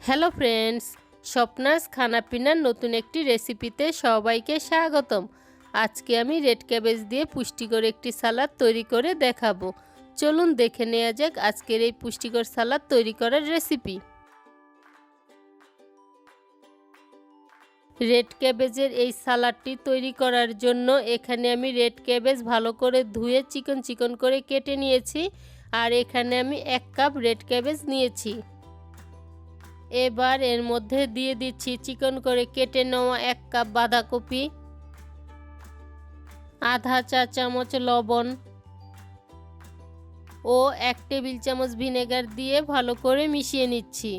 Hello friends, স্বপ্নাস খানাপিনার নতুন একটি রেসিপিতে সবাইকে স্বাগতম। আজকে আমি রেড ক্যাবেজ দিয়ে পুষ্টিকর একটি সালাদ তৈরি করে দেখাবো। চলুন দেখে নেওয়া যাক আজকের এই পুষ্টিকর সালাদ তৈরি করার রেসিপি। রেড ক্যাবেজের এই সালাডটি তৈরি করার জন্য এখানে আমি রেড ক্যাবেজ ভালো করে ধুয়ে চিকন চিকন করে কেটে নিয়েছি। আর এখানে আমি 1 কাপ রেড ক্যাবেজ নিয়েছি। এবার এর মধ্যে দিয়ে দিচ্ছি চিকন করে কেটে নেওয়া 1 কাপ বাঁধাকপি, আধা চা চামচ লবণ ও 1 টেবিল চামচ ভিনেগার দিয়ে ভালো করে মিশিয়ে নিচ্ছি।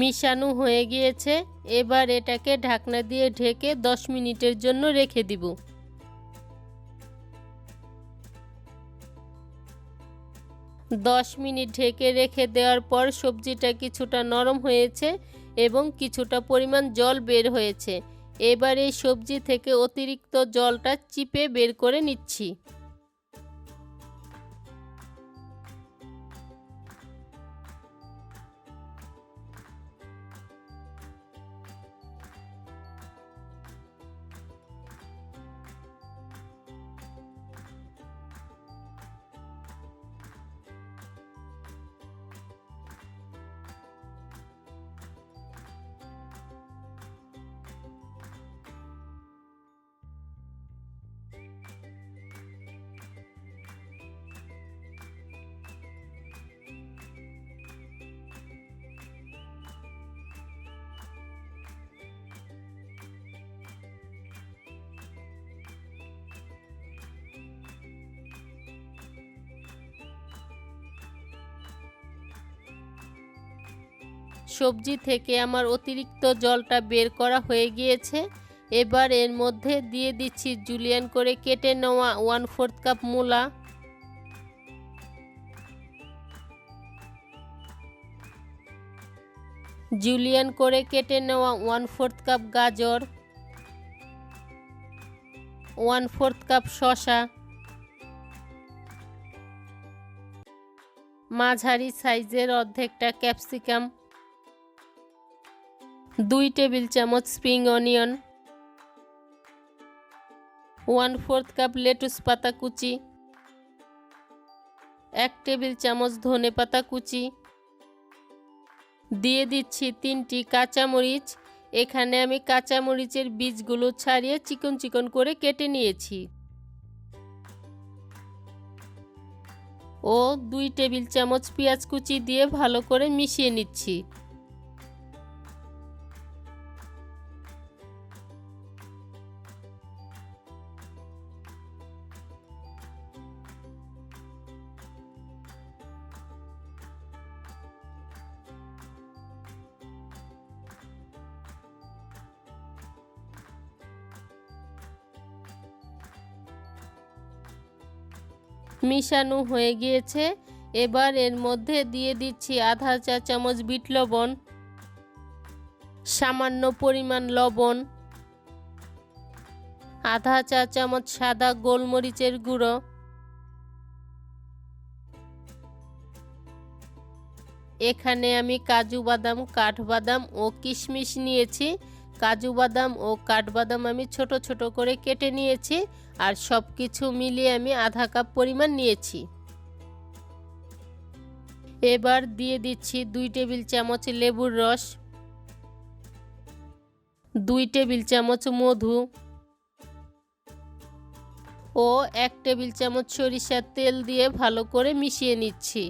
মিশানো হয়ে গিয়েছে। এবার এটাকে ঢাকনা দিয়ে ঢেকে 10 মিনিটের জন্য রেখে দিব। 10 মিনিট ঢেকে রেখে দেওয়ার পর সবজিটা কিছুটা নরম হয়েছে এবং কিছুটা পরিমাণ জল বের হয়েছে। এবার এই সবজি থেকে অতিরিক্ত জলটা চিপে বের করে নিচ্ছি। সবজি থেকে আমার অতিরিক্ত জলটা বের করা হয়ে গিয়েছে। এবার এর মধ্যে দিয়ে দিচ্ছি জুলিয়ান করে কেটে নেওয়া 1/4 কাপ মূলা, জুলিয়ান করে কেটে নেওয়া 1/4 কাপ গাজর, 1/4 কাপ শসা, মাঝারি সাইজের অর্ধেকটা ক্যাপসিকাম, 2 টেবিল চামচ স্প্রিং অনিয়ন, 1/4 কাপ লেটুস পাতা কুচি, 1 টেবিল চামচ ধনে পাতা কুচি, দিয়ে দিচ্ছি 3টি কাঁচামরিচ। এখানে আমি কাঁচামরিচের বীজগুলো ছাড়িয়ে চিকন চিকন করে কেটে নিয়েছি ও 2 টেবিল চামচ পেঁয়াজ কুচি দিয়ে ভালো করে মিশিয়ে নিচ্ছি। মিশানো হয়ে গিয়েছে। এবার এর মধ্যে দিয়ে দিচ্ছি আধা চা চামচ বিট লবণ, সামান্য পরিমাণ লবণ, আধা চা চামচ সাদা গোলমরিচের গুঁড়ো, এখানে আমি কাজু বাদাম, কাঠবাদাম ও কিশমিশ নিয়েছি। কাজু বাদাম ও কাঠবাদাম আমি ছোট ছোট করে কেটে নিয়েছি আর সব কিছু মিলিয়ে আমি আধা কাপ পরিমাণ নিয়েছি। এবার দিয়ে দিচ্ছি 2 টেবিল চামচ লেবুর রস, 2 টেবিল চামচ মধু ও 1 টেবিল চামচ সরিষার তেল দিয়ে ভালো করে মিশিয়ে নিচ্ছি।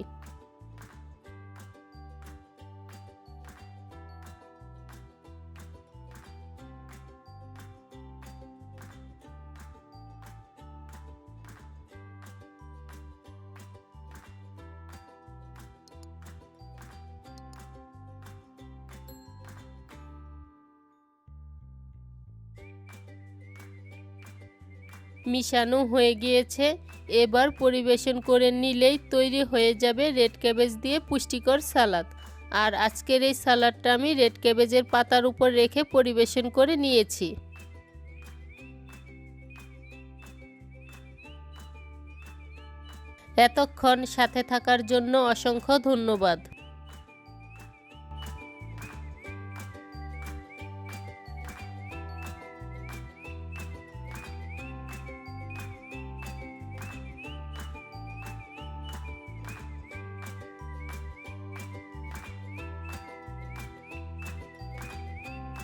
মিশানো হয়ে গিয়েছে। এবার পরিবেশন করে নিলেই তৈরি হয়ে যাবে রেড ক্যাবেজ দিয়ে পুষ্টিকর সালাদ। আর আজকের এই সালাদটা আমি রেড ক্যাবেজের পাতার উপর রেখে পরিবেশন করে নিয়েছি। এতক্ষণ সাথে থাকার জন্য অসংখ্য ধন্যবাদ।